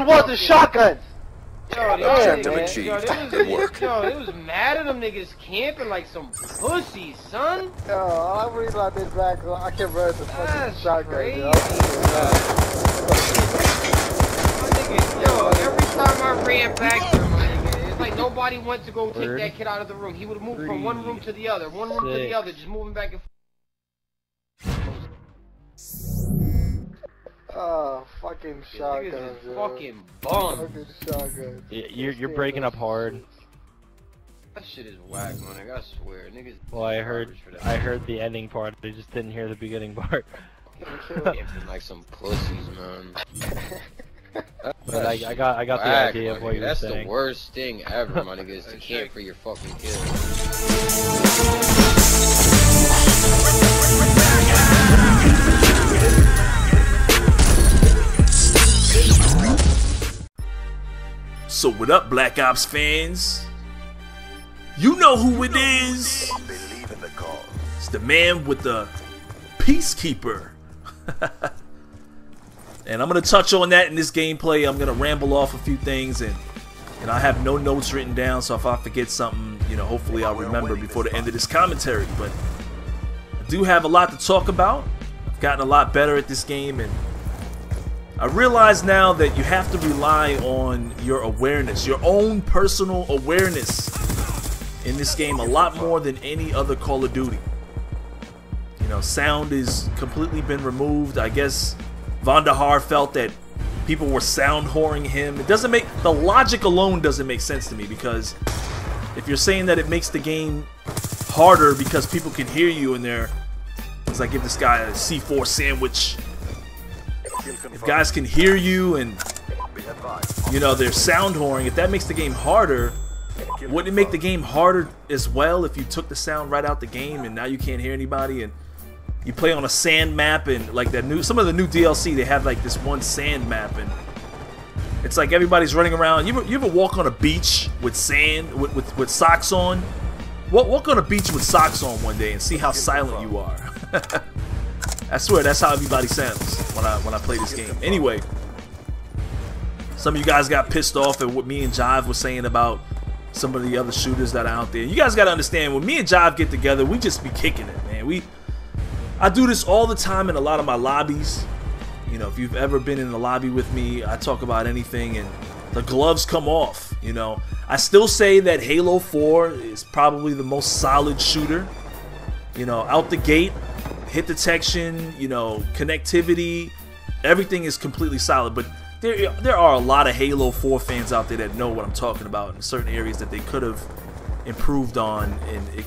want the shotguns. Yo, Objective achieved. Good work. Yo, they was mad at them niggas camping like some pussies, son. Yo, all the reason I did back, I can't run the fucking shotgun. Crazy. Yo. Yo, every time I ran back there, my nigga, it's like nobody went to go take that kid out of the room. He would have moved from one room to the other, just moving back and forth. Oh, fucking shotguns, fucking bum. Fucking shotguns. You're breaking up hard. That shit is whack, man. I gotta swear, niggas. Well, I heard the ending part. I just didn't hear the beginning part. Camping like some pussies, man. But I got the idea of what you were saying. That's the worst thing ever, my nigga, is to camp for your fucking kill. So what up, Black Ops fans? You know who it is. It's the man with the Peacekeeper. And I'm going to touch on that in this gameplay. I'm going to ramble off a few things, and I have no notes written down, so if I forget something, you know, hopefully I'll remember before the end of this commentary. But I do have a lot to talk about. I've gotten a lot better at this game, and I realize now that you have to rely on your awareness, your own personal awareness in this game a lot more than any other Call of Duty. You know, sound is completely been removed. I guess Von der Haar felt that people were sound whoring him. It doesn't make, the logic alone doesn't make sense to me, because if you're saying that it makes the game harder because people can hear you in there, it's like give this guy a C4 sandwich. If guys can hear you and, you know, they're sound whoring, if that makes the game harder, wouldn't it make the game harder as well if you took the sound right out the game and now you can't hear anybody, and you play on a sand map, and like that new, some of the new DLC, they have like this one sand map, and it's like everybody's running around. You ever walk on a beach with sand, with socks on? Walk on a beach with socks on one day and see how silent you are. I swear that's how everybody sounds when I play this game. Anyway, some of you guys got pissed off at what me and Jive was saying about some of the other shooters that are out there. You guys got to understand, when me and Jive get together, we just be kicking it, man. I do this all the time in a lot of my lobbies. You know, if you've ever been in a lobby with me, I talk about anything and the gloves come off. You know, I still say that Halo 4 is probably the most solid shooter. You know, out the gate, hit detection, you know, connectivity, everything is completely solid. But there are a lot of Halo 4 fans out there that know what I'm talking about in certain areas that they could have improved on. And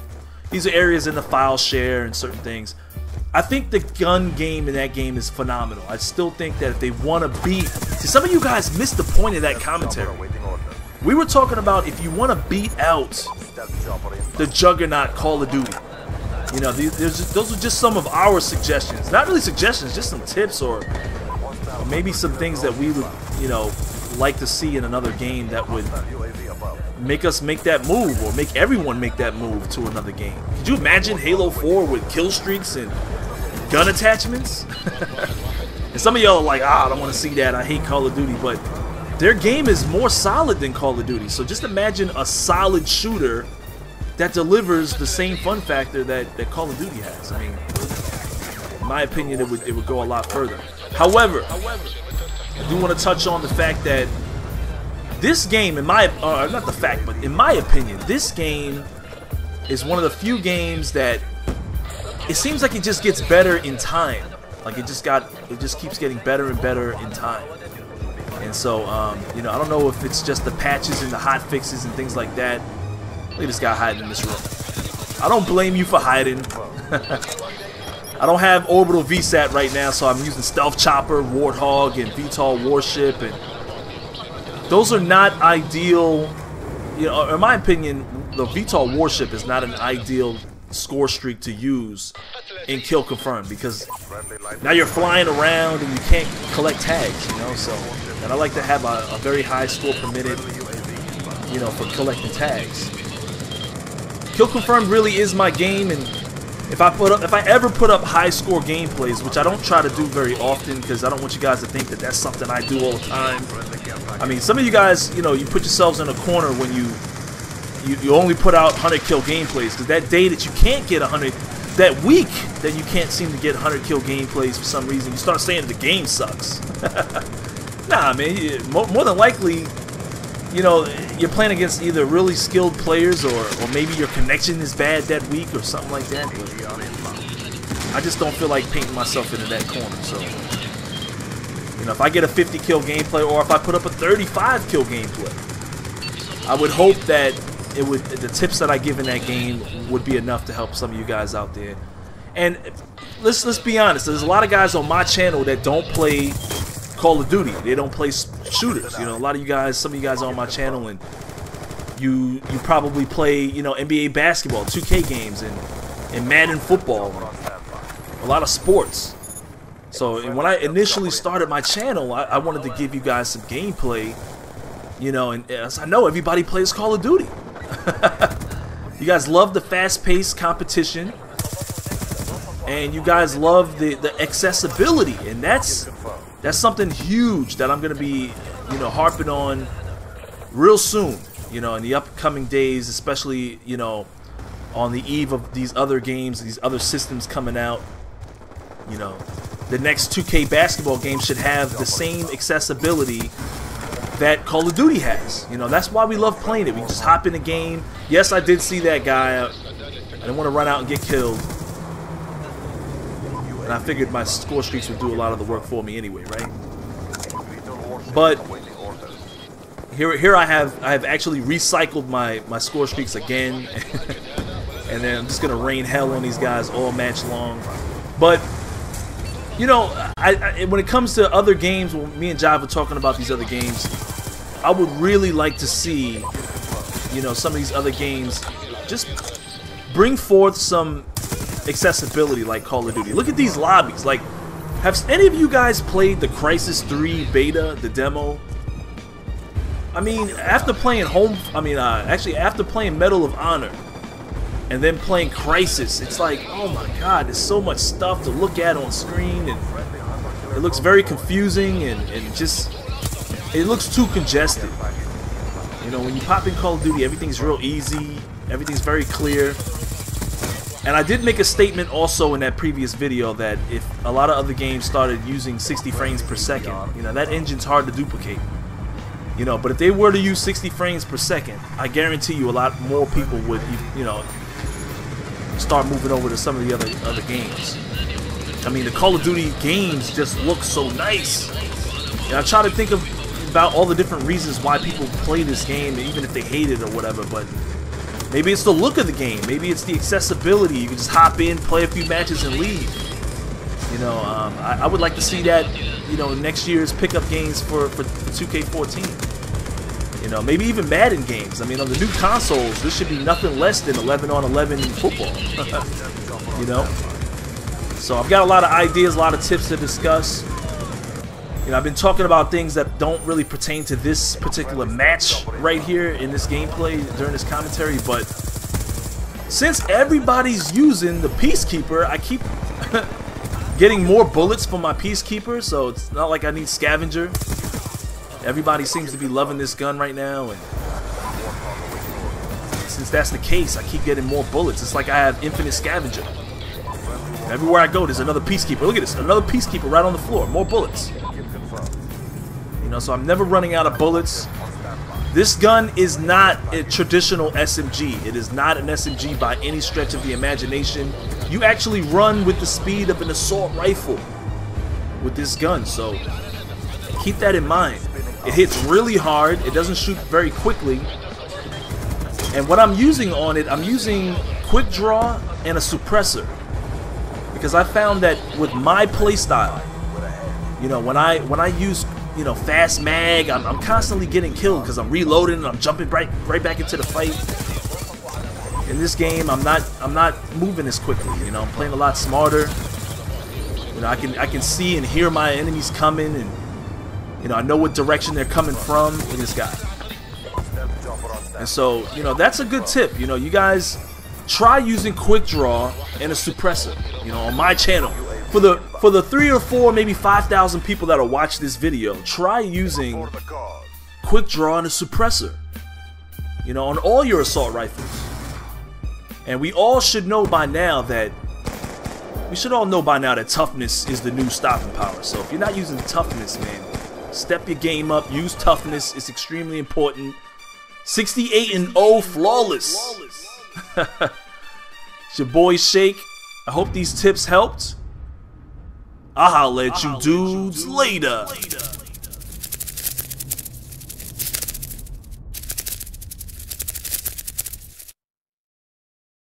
these are areas in the file share and certain things. I think the gun game in that game is phenomenal. I still think that if they want to beat... See, some of you guys missed the point of that commentary. We were talking about if you want to beat out the juggernaut Call of Duty. You know, those are just some of our suggestions. Not really suggestions, just some tips or maybe some things that we would, you know, like to see in another game that would make us make that move, or make everyone make that move to another game. Could you imagine Halo 4 with kill streaks and gun attachments? And some of y'all are like, I don't want to see that, I hate Call of Duty, but their game is more solid than Call of Duty. So just imagine a solid shooter that delivers the same fun factor that Call of Duty has. I mean, in my opinion, it would go a lot further. However, I do want to touch on the fact that this game, not the fact, but in my opinion, this game is one of the few games that it seems like it just gets better in time. Like it just keeps getting better and better in time. And so, you know, I don't know if it's just the patches and the hot fixes and things like that. Look at this guy hiding in this room. I don't blame you for hiding. I don't have orbital VSAT right now, so I'm using Stealth Chopper, Warthog, and VTOL Warship, and those are not ideal. You know, in my opinion, the VTOL Warship is not an ideal score streak to use in Kill Confirm, because now you're flying around and you can't collect tags, you know. So, and I like to have a very high score per minute, you know, for collecting tags. Kill Confirm really is my game, and if I ever put up high score gameplays, which I don't try to do very often because I don't want you guys to think that that's something I do all the time. I mean, some of you guys, you know, you put yourselves in a corner when you only put out 100 kill gameplays, because that day that you can't get 100, that week that you can't seem to get 100 kill gameplays for some reason, you start saying the game sucks. Nah, man, more than likely, you know, you're playing against either really skilled players or maybe your connection is bad that week or something like that. But I just don't feel like painting myself into that corner. So, you know, if I get a 50 kill gameplay or if I put up a 35 kill gameplay, I would hope that the tips that I give in that game would be enough to help some of you guys out there. And let's be honest, there's a lot of guys on my channel that don't play Call of Duty. They don't play shooters. You know, a lot of you guys, some of you guys are on my channel, and you probably play, you know, NBA basketball, 2K games, and Madden football, a lot of sports. So when I initially started my channel, I wanted to give you guys some gameplay, you know, and as I know everybody plays Call of Duty. You guys love the fast-paced competition, and you guys love the accessibility, and that's something huge that I'm gonna be, you know, harping on real soon, you know, in the upcoming days, especially, you know, on the eve of these other games, these other systems coming out. You know, the next 2K basketball game should have the same accessibility that Call of Duty has. You know, that's why we love playing it. We just hop in the game. Yes, I did see that guy. I didn't want to run out and get killed. And I figured my score streaks would do a lot of the work for me anyway, right? But here I have actually recycled my score streaks again. And then I'm just gonna rain hell on these guys all match long. But you know, when it comes to other games, when me and Jive were talking about these other games, I would really like to see, you know, some of these other games just bring forth some accessibility like Call of Duty. Look at these lobbies. Like, have any of you guys played the Crysis 3 beta, the demo? I mean, after playing actually after playing Medal of Honor and then playing Crysis, it's like, oh my god, there's so much stuff to look at on screen, and it looks very confusing, and just, it looks too congested. You know, when you pop in Call of Duty, everything's real easy, everything's very clear. And I did make a statement also in that previous video that if a lot of other games started using 60 frames per second, you know, that engine's hard to duplicate. You know, but if they were to use 60 frames per second, I guarantee you a lot more people would, you know, start moving over to some of the other games. I mean, the Call of Duty games just look so nice. And I try to think about all the different reasons why people play this game, even if they hate it or whatever, but maybe it's the look of the game, maybe it's the accessibility. You can just hop in, play a few matches, and leave. You know, I would like to see that, you know, next year's pickup games for 2K14. You know, maybe even Madden games. I mean, on the new consoles, this should be nothing less than 11-on-11 football. You know? So I've got a lot of ideas, a lot of tips to discuss. You know, I've been talking about things that don't really pertain to this particular match right here in this gameplay during this commentary, but since everybody's using the Peacekeeper, I keep getting more bullets for my Peacekeeper, so it's not like I need Scavenger. Everybody seems to be loving this gun right now, and since that's the case, I keep getting more bullets. It's like I have infinite Scavenger. Everywhere I go, there's another Peacekeeper. Look at this, another Peacekeeper right on the floor. More bullets. You know, so I'm never running out of bullets. This gun is not a traditional SMG. It is not an SMG by any stretch of the imagination. You actually run with the speed of an assault rifle with this gun, so keep that in mind. It hits really hard. It doesn't shoot very quickly. And what I'm using on it, I'm using quick draw and a suppressor, because I found that with my playstyle, you know, when I use, you know, fast mag, I'm constantly getting killed because I'm reloading and I'm jumping right back into the fight. In this game, I'm not moving as quickly. You know, I'm playing a lot smarter. You know, I can see and hear my enemies coming, and you know, I know what direction they're coming from. Look at this guy. And so, you know, that's a good tip. You know, you guys try using quick draw and a suppressor, you know, on my channel. For the 3 or 4, maybe 5,000 people that'll watch this video, try using quick draw and a suppressor, you know, on all your assault rifles. And we all should know by now that toughness is the new stopping power. So if you're not using toughness, man, step your game up, use toughness. It's extremely important. 68-0 flawless. It's your boy Shake. I hope these tips helped. I'll holler at you dudes later.